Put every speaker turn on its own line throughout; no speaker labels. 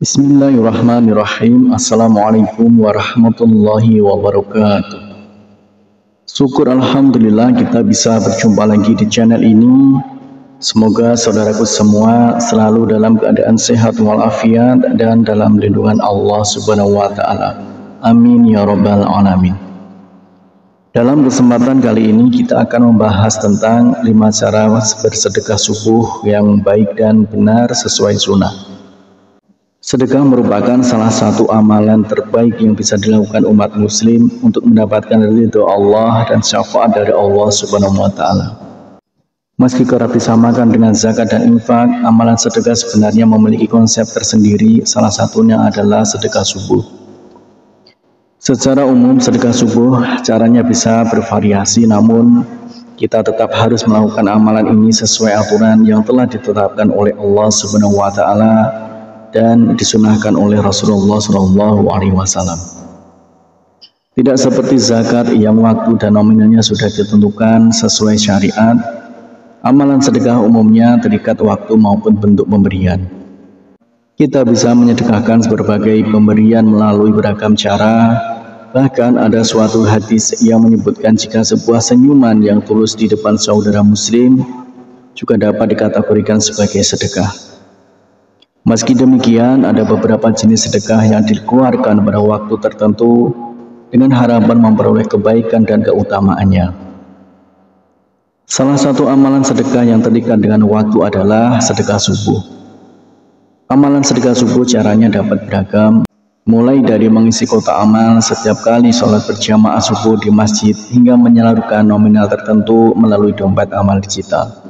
Bismillahirrahmanirrahim. Assalamualaikum warahmatullahi wabarakatuh. Syukur Alhamdulillah kita bisa berjumpa lagi di channel ini. Semoga saudaraku semua selalu dalam keadaan sehat walafiat dan dalam lindungan Allah Subhanahu wa Ta'ala. Amin ya Rabbal Alamin. Dalam kesempatan kali ini kita akan membahas tentang 5 cara bersedekah subuh yang baik dan benar sesuai sunnah. Sedekah merupakan salah satu amalan terbaik yang bisa dilakukan umat muslim untuk mendapatkan ridho Allah dan syafaat dari Allah Subhanahu wa Ta'ala. Meski kerap disamakan dengan zakat dan infak, amalan sedekah sebenarnya memiliki konsep tersendiri, salah satunya adalah sedekah subuh. Secara umum sedekah subuh caranya bisa bervariasi, namun kita tetap harus melakukan amalan ini sesuai aturan yang telah ditetapkan oleh Allah Subhanahu wa Ta'ala dan disunahkan oleh Rasulullah SAW. Tidak seperti zakat yang waktu dan nominalnya sudah ditentukan sesuai syariat, amalan sedekah umumnya terikat waktu maupun bentuk pemberian. Kita bisa menyedekahkan berbagai pemberian melalui beragam cara, bahkan ada suatu hadis yang menyebutkan jika sebuah senyuman yang tulus di depan saudara muslim juga dapat dikategorikan sebagai sedekah. Meski demikian, ada beberapa jenis sedekah yang dikeluarkan pada waktu tertentu dengan harapan memperoleh kebaikan dan keutamaannya. Salah satu amalan sedekah yang terikat dengan waktu adalah sedekah subuh. Amalan sedekah subuh caranya dapat beragam, mulai dari mengisi kotak amal setiap kali sholat berjamaah subuh di masjid hingga menyalurkan nominal tertentu melalui dompet amal digital.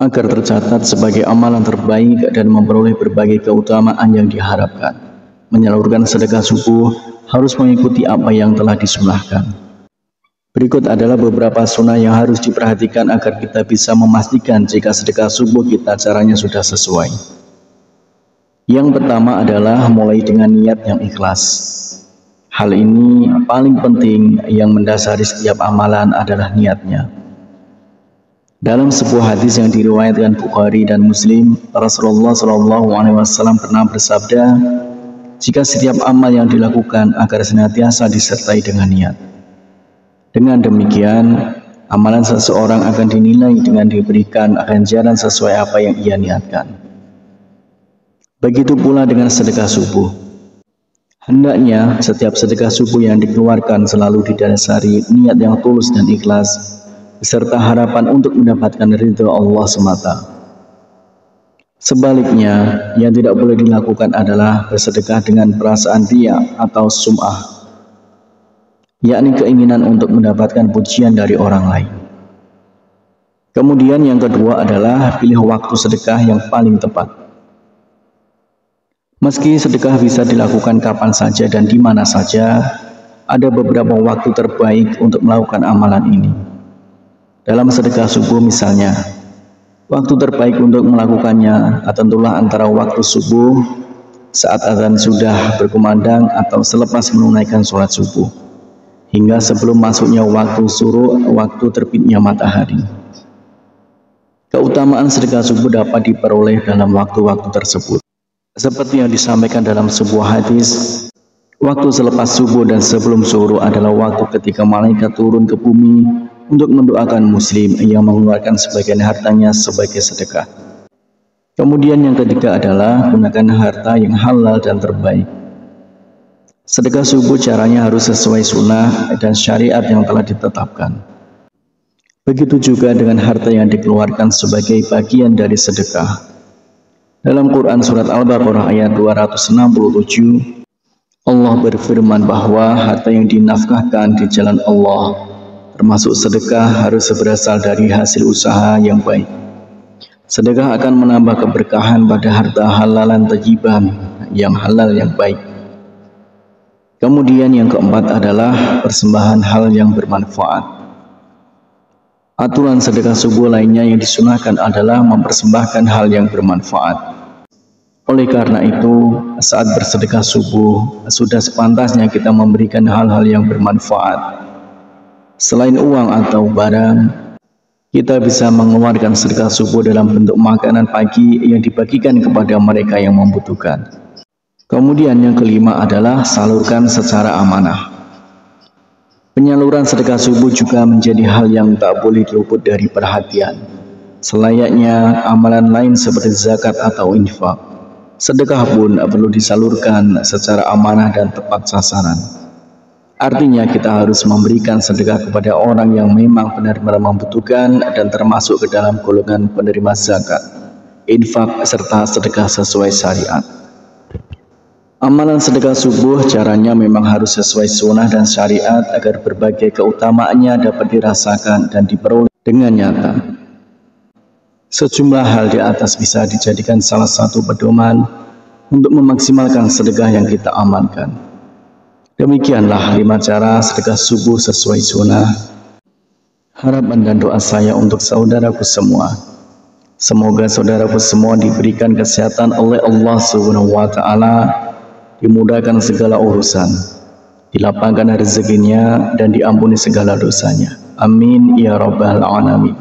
Agar tercatat sebagai amalan terbaik dan memperoleh berbagai keutamaan yang diharapkan, menyalurkan sedekah subuh harus mengikuti apa yang telah disunahkan. Berikut adalah beberapa sunnah yang harus diperhatikan agar kita bisa memastikan jika sedekah subuh kita caranya sudah sesuai. Yang pertama adalah mulai dengan niat yang ikhlas. Hal ini paling penting, yang mendasari setiap amalan adalah niatnya. Dalam sebuah hadis yang diriwayatkan Bukhari dan Muslim, Rasulullah SAW pernah bersabda, jika setiap amal yang dilakukan agar senantiasa disertai dengan niat. Dengan demikian, amalan seseorang akan dinilai dengan diberikan ganjaran sesuai apa yang ia niatkan. Begitu pula dengan sedekah subuh. Hendaknya setiap sedekah subuh yang dikeluarkan selalu didasari niat yang tulus dan ikhlas, beserta harapan untuk mendapatkan ridho Allah semata. Sebaliknya, yang tidak boleh dilakukan adalah bersedekah dengan perasaan riya atau sum'ah, yakni keinginan untuk mendapatkan pujian dari orang lain. Kemudian yang kedua adalah pilih waktu sedekah yang paling tepat. Meski sedekah bisa dilakukan kapan saja dan di mana saja, ada beberapa waktu terbaik untuk melakukan amalan ini. Dalam sedekah subuh misalnya, waktu terbaik untuk melakukannya tentulah antara waktu subuh saat azan sudah berkumandang atau selepas menunaikan sholat subuh, hingga sebelum masuknya waktu syuruk, waktu terbitnya matahari. Keutamaan sedekah subuh dapat diperoleh dalam waktu-waktu tersebut. Seperti yang disampaikan dalam sebuah hadis, waktu selepas subuh dan sebelum syuruk adalah waktu ketika malaikat turun ke bumi untuk mendoakan muslim yang mengeluarkan sebagian hartanya sebagai sedekah. Kemudian yang ketiga adalah gunakan harta yang halal dan terbaik. Sedekah subuh caranya harus sesuai sunnah dan syariat yang telah ditetapkan. Begitu juga dengan harta yang dikeluarkan sebagai bagian dari sedekah. Dalam Quran surat Al-Baqarah ayat 267, Allah berfirman bahwa harta yang dinafkahkan di jalan Allah, termasuk sedekah, harus berasal dari hasil usaha yang baik. Sedekah akan menambah keberkahan pada harta halalan thayyibah yang halal yang baik. Kemudian yang keempat adalah persembahan hal yang bermanfaat. Aturan sedekah subuh lainnya yang disunahkan adalah mempersembahkan hal yang bermanfaat. Oleh karena itu, saat bersedekah subuh, sudah sepantasnya kita memberikan hal-hal yang bermanfaat. Selain uang atau barang, kita bisa mengeluarkan sedekah subuh dalam bentuk makanan pagi yang dibagikan kepada mereka yang membutuhkan. Kemudian yang kelima adalah salurkan secara amanah. Penyaluran sedekah subuh juga menjadi hal yang tak boleh luput dari perhatian. Selayaknya amalan lain seperti zakat atau infak, sedekah pun perlu disalurkan secara amanah dan tepat sasaran. Artinya kita harus memberikan sedekah kepada orang yang memang benar-benar membutuhkan dan termasuk ke dalam golongan penerima zakat, infak, serta sedekah sesuai syariat. Amalan sedekah subuh caranya memang harus sesuai sunnah dan syariat agar berbagai keutamaannya dapat dirasakan dan diperoleh dengan nyata. Sejumlah hal di atas bisa dijadikan salah satu pedoman untuk memaksimalkan sedekah yang kita amankan. Demikianlah 5 cara sedekah subuh sesuai sunnah. Harapan dan doa saya untuk saudaraku semua. Semoga saudaraku semua diberikan kesehatan oleh Allah Subhanahu wa Ta'ala, dimudahkan segala urusan, dilapangkan rezekinya, dan diampuni segala dosanya. Amin ya rabbal alamin.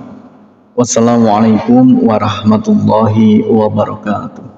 Wassalamualaikum warahmatullahi wabarakatuh.